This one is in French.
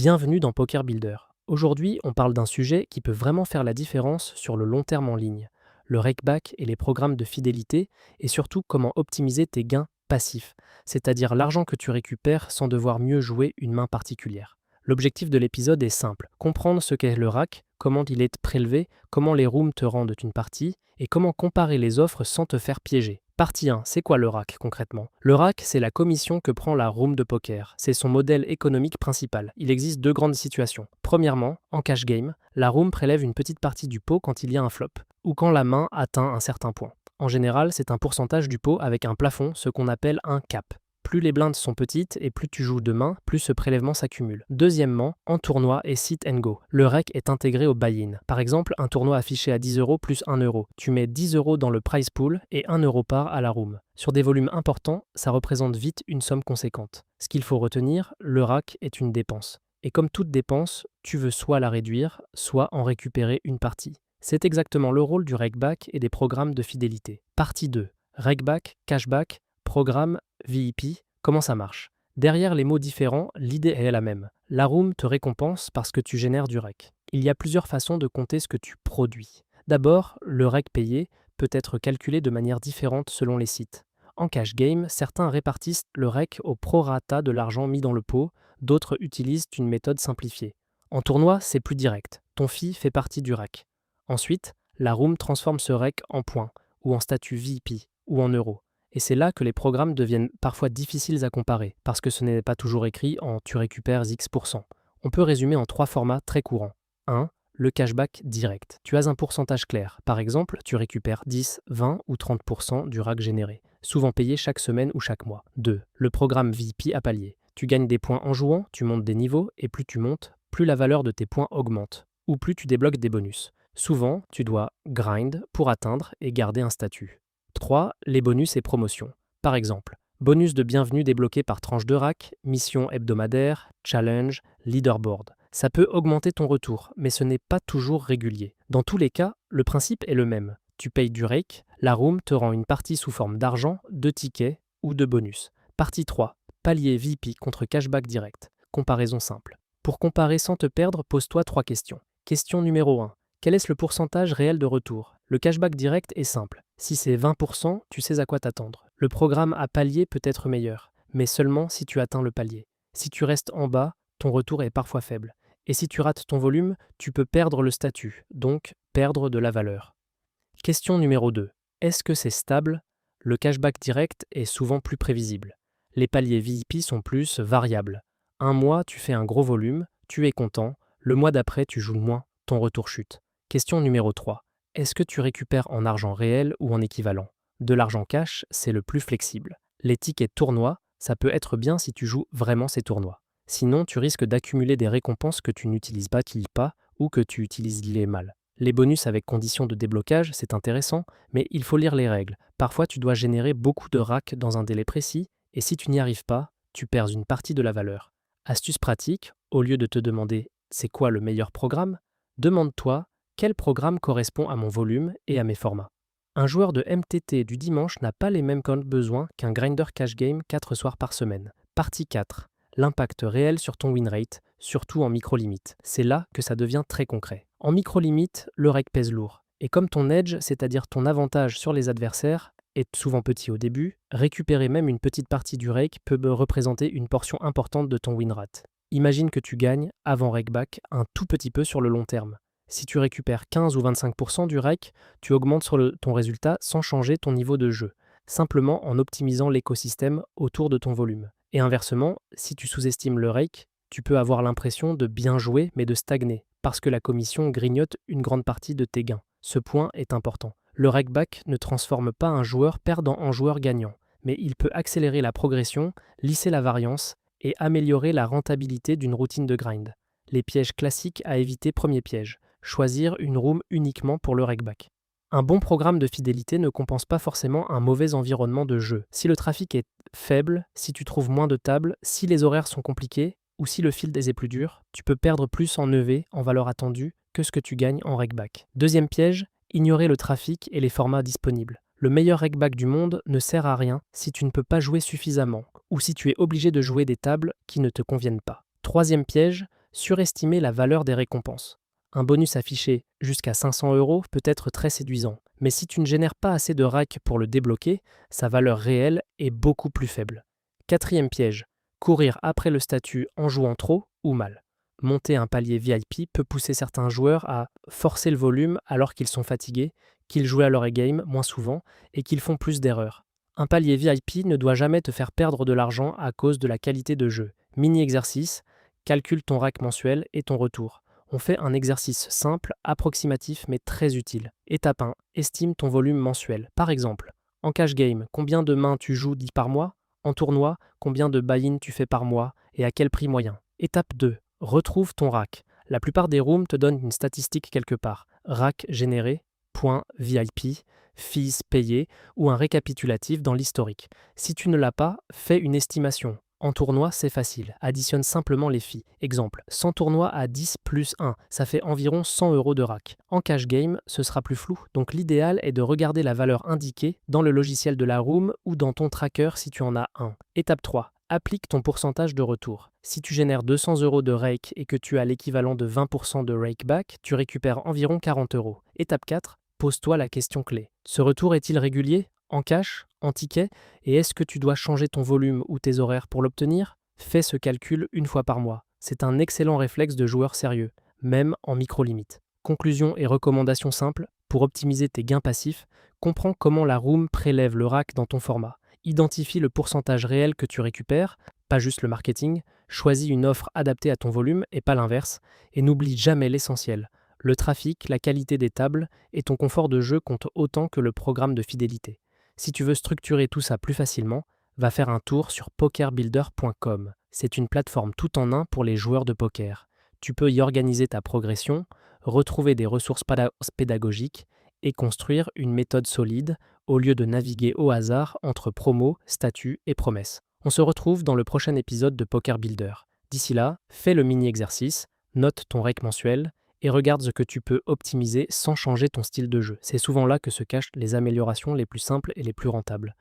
Bienvenue dans Poker Builder. Aujourd'hui, on parle d'un sujet qui peut vraiment faire la différence sur le long terme en ligne. Le rakeback et les programmes de fidélité, et surtout comment optimiser tes gains passifs, c'est-à-dire l'argent que tu récupères sans devoir mieux jouer une main particulière. L'objectif de l'épisode est simple, comprendre ce qu'est le rack, comment il est prélevé, comment les rooms te rendent une partie, et comment comparer les offres sans te faire piéger. Partie 1, c'est quoi le rack concrètement? Le rack, c'est la commission que prend la room de poker. C'est son modèle économique principal. Il existe deux grandes situations. Premièrement, en cash game, la room prélève une petite partie du pot quand il y a un flop, ou quand la main atteint un certain point. En général, c'est un pourcentage du pot avec un plafond, ce qu'on appelle un cap. Plus les blindes sont petites et plus tu joues de main, plus ce prélèvement s'accumule. Deuxièmement, en tournoi et sit and go. Le rec est intégré au buy-in. Par exemple, un tournoi affiché à 10 € plus 1 euro. Tu mets 10 € dans le prize pool et 1 euro part à la room. Sur des volumes importants, ça représente vite une somme conséquente. Ce qu'il faut retenir, le rack est une dépense. Et comme toute dépense, tu veux soit la réduire, soit en récupérer une partie. C'est exactement le rôle du rakeback et des programmes de fidélité. Partie 2. Rakeback, cashback, programme VIP, comment ça marche? Derrière les mots différents, l'idée est la même. La room te récompense parce que tu génères du rec. Il y a plusieurs façons de compter ce que tu produis. D'abord, le rec payé peut être calculé de manière différente selon les sites. En cash game, certains répartissent le rec au prorata de l'argent mis dans le pot, d'autres utilisent une méthode simplifiée. En tournoi, c'est plus direct. Ton fee fait partie du rec. Ensuite, la room transforme ce rec en points, ou en statut VIP, ou en euros. Et c'est là que les programmes deviennent parfois difficiles à comparer, parce que ce n'est pas toujours écrit en tu récupères X%. On peut résumer en trois formats très courants. 1. Le cashback direct. Tu as un pourcentage clair. Par exemple, tu récupères 10, 20 ou 30% du rack généré, souvent payé chaque semaine ou chaque mois. 2. Le programme VIP à palier. Tu gagnes des points en jouant, tu montes des niveaux, et plus tu montes, plus la valeur de tes points augmente, ou plus tu débloques des bonus. Souvent, tu dois grind pour atteindre et garder un statut. 3. Les bonus et promotions. Par exemple, bonus de bienvenue débloqué par tranche de rack, mission hebdomadaire, challenge, leaderboard. Ça peut augmenter ton retour, mais ce n'est pas toujours régulier. Dans tous les cas, le principe est le même. Tu payes du rake, la room te rend une partie sous forme d'argent, de tickets ou de bonus. Partie 3. Palier VIP contre cashback direct. Comparaison simple. Pour comparer sans te perdre, pose-toi 3 questions. Question numéro 1. Quel est le pourcentage réel de retour? Le cashback direct est simple. Si c'est 20%, tu sais à quoi t'attendre. Le programme à palier peut être meilleur, mais seulement si tu atteins le palier. Si tu restes en bas, ton retour est parfois faible. Et si tu rates ton volume, tu peux perdre le statut, donc perdre de la valeur. Question numéro 2. Est-ce que c'est stable? Le cashback direct est souvent plus prévisible. Les paliers VIP sont plus variables. Un mois, tu fais un gros volume, tu es content. Le mois d'après, tu joues moins, ton retour chute. Question numéro 3. Est-ce que tu récupères en argent réel ou en équivalent? De l'argent cash, c'est le plus flexible. Les tickets tournois, ça peut être bien si tu joues vraiment ces tournois. Sinon, tu risques d'accumuler des récompenses que tu n'utilises pas ou que tu utilises les mal. Les bonus avec conditions de déblocage, c'est intéressant, mais il faut lire les règles. Parfois, tu dois générer beaucoup de racks dans un délai précis, et si tu n'y arrives pas, tu perds une partie de la valeur. Astuce pratique, au lieu de te demander « c'est quoi le meilleur programme ?», demande-toi quel programme correspond à mon volume et à mes formats. Un joueur de MTT du dimanche n'a pas les mêmes besoins qu'un grinder cash game 4 soirs par semaine. Partie 4. L'impact réel sur ton win rate, surtout en micro-limite. C'est là que ça devient très concret. En micro-limite, le rake pèse lourd. Et comme ton edge, c'est-à-dire ton avantage sur les adversaires, est souvent petit au début, récupérer même une petite partie du rake peut représenter une portion importante de ton win rate. Imagine que tu gagnes, avant rakeback, un tout petit peu sur le long terme. Si tu récupères 15 ou 25% du rake, tu augmentes ton résultat sans changer ton niveau de jeu, simplement en optimisant l'écosystème autour de ton volume. Et inversement, si tu sous-estimes le rake, tu peux avoir l'impression de bien jouer mais de stagner, parce que la commission grignote une grande partie de tes gains. Ce point est important. Le rakeback ne transforme pas un joueur perdant en joueur gagnant, mais il peut accélérer la progression, lisser la variance et améliorer la rentabilité d'une routine de grind. Les pièges classiques à éviter. Premier piège. Choisir une room uniquement pour le rakeback. Un bon programme de fidélité ne compense pas forcément un mauvais environnement de jeu. Si le trafic est faible, si tu trouves moins de tables, si les horaires sont compliqués ou si le field est plus dur, tu peux perdre plus en EV, en valeur attendue, que ce que tu gagnes en rakeback. Deuxième piège, ignorer le trafic et les formats disponibles. Le meilleur rakeback du monde ne sert à rien si tu ne peux pas jouer suffisamment ou si tu es obligé de jouer des tables qui ne te conviennent pas. Troisième piège, Surestimer la valeur des récompenses. Un bonus affiché jusqu'à 500 € peut être très séduisant, mais si tu ne génères pas assez de racks pour le débloquer, sa valeur réelle est beaucoup plus faible. Quatrième piège, courir après le statut en jouant trop ou mal. Monter un palier VIP peut pousser certains joueurs à forcer le volume alors qu'ils sont fatigués, qu'ils jouent à leur game moins souvent et qu'ils font plus d'erreurs. Un palier VIP ne doit jamais te faire perdre de l'argent à cause de la qualité de jeu. Mini-exercice, calcule ton rack mensuel et ton retour. On fait un exercice simple, approximatif mais très utile. Étape 1. Estime ton volume mensuel. Par exemple, en cash game, combien de mains tu joues 10 par mois? En tournoi, combien de buy-in tu fais par mois et à quel prix moyen? Étape 2. Retrouve ton rack. La plupart des rooms te donnent une statistique quelque part. Rack généré, points VIP, fees payés ou un récapitulatif dans l'historique. Si tu ne l'as pas, fais une estimation. En tournoi, c'est facile. Additionne simplement les fees. Exemple, 100 tournois à 10 plus 1, ça fait environ 100 € de rack. En cash game, ce sera plus flou, donc l'idéal est de regarder la valeur indiquée dans le logiciel de la room ou dans ton tracker si tu en as un. Étape 3. Applique ton pourcentage de retour. Si tu génères 200 € de rake et que tu as l'équivalent de 20% de rake back, tu récupères environ 40 €. Étape 4. Pose-toi la question clé. Ce retour est-il régulier? En cash? En ticket? Et est-ce que tu dois changer ton volume ou tes horaires pour l'obtenir? Fais ce calcul une fois par mois. C'est un excellent réflexe de joueur sérieux, même en micro-limite. Conclusion et recommandations simples. Pour optimiser tes gains passifs, comprends comment la room prélève le rack dans ton format. Identifie le pourcentage réel que tu récupères, pas juste le marketing. Choisis une offre adaptée à ton volume et pas l'inverse. Et n'oublie jamais l'essentiel. Le trafic, la qualité des tables et ton confort de jeu comptent autant que le programme de fidélité. Si tu veux structurer tout ça plus facilement, va faire un tour sur pokerbuilder.com. C'est une plateforme tout en un pour les joueurs de poker. Tu peux y organiser ta progression, retrouver des ressources pédagogiques et construire une méthode solide au lieu de naviguer au hasard entre promos, statuts et promesses. On se retrouve dans le prochain épisode de Poker Builder. D'ici là, fais le mini-exercice, note ton rec mensuel et regarde ce que tu peux optimiser sans changer ton style de jeu. C'est souvent là que se cachent les améliorations les plus simples et les plus rentables.